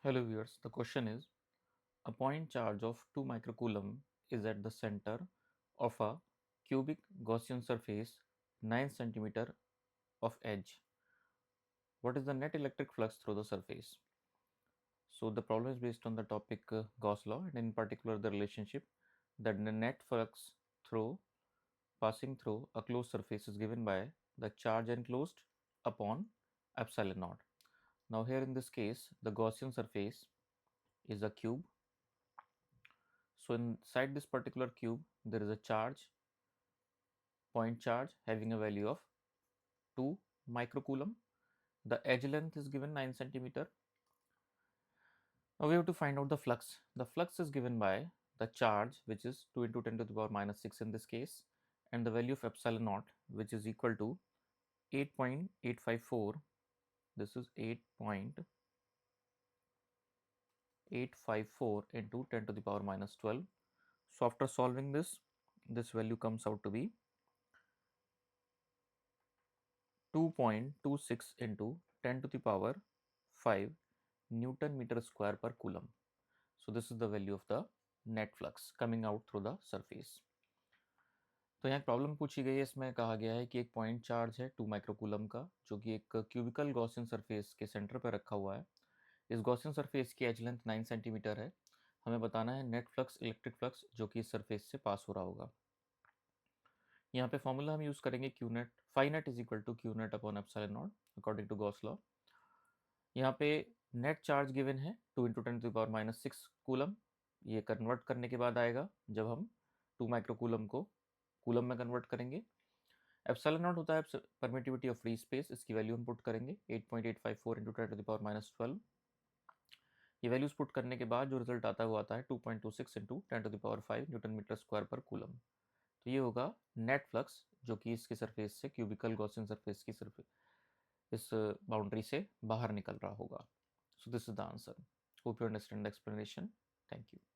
Hello viewers, the question is a point charge of 2 microcoulomb is at the center of a cubic Gaussian surface 9 centimeter of edge. What is the net electric flux through the surface? So the problem is based on the topic Gauss law and in particular the relationship that the net flux through passing through a closed surface is given by the charge enclosed upon epsilon naught. Now here in this case the Gaussian surface is a cube. So inside this particular cube, there is a charge, point charge having a value of 2 microcoulomb. The edge length is given 9 centimeter. Now we have to find out the flux. The flux is given by the charge, which is 2 into 10 to the power minus 6 in this case, and the value of epsilon naught, which is equal to 8.854. This is 8.854 into 10 to the power minus 12. So after solving this value comes out to be 2.26 into 10 to the power 5 Newton meter square per coulomb. So this is the value of the net flux coming out through the surface. तो यहाँ problem पूछी गई है, इसमें कहा गया है कि एक पॉइंट चार्ज है 2 माइक्रोकूलम का जो कि एक क्यूबिकल गॉसियन सरफेस के सेंटर पर रखा हुआ है. इस गॉसियन सरफेस की एज लेंथ 9 सेंटीमीटर है. हमें बताना है नेट फ्लक्स इलेक्ट्रिक फ्लक्स जो कि इस सरफेस से पास हो रहा होगा. यहाँ पे फॉर्मूला हम यूज़ करेंगे q net, phi net is equal to q net upon epsilon naught according to Gauss law. यहाँ पे नेट चार्ज गिवन है 2 into 10 to the power minus 6 coulomb. ये कन्वर्ट करने के बाद आएगा जब हम 2 माइक्रो कूलम को कूलम में कन्वर्ट करेंगे. एप्सिलॉन नॉट होता है परमिटिविटी ऑफ फ्री स्पेस, इसकी वैल्यू हम पुट करेंगे 8.854 into 10 to the power minus 12. ये वैल्यूज पुट करने के बाद जो रिजल्ट आता है वो आता है 2.26 into 10 to the power 5 newton metre square per coulomb. तो ये होगा नेट फ्लक्स जो कि इसके सरफेस से क्यूबिकल गॉसियन सरफेस की सरफेस इस बाउंड्री से बाहर निकल रहा होगा. So this is the answer. Hope you understand the explanation. Thank you.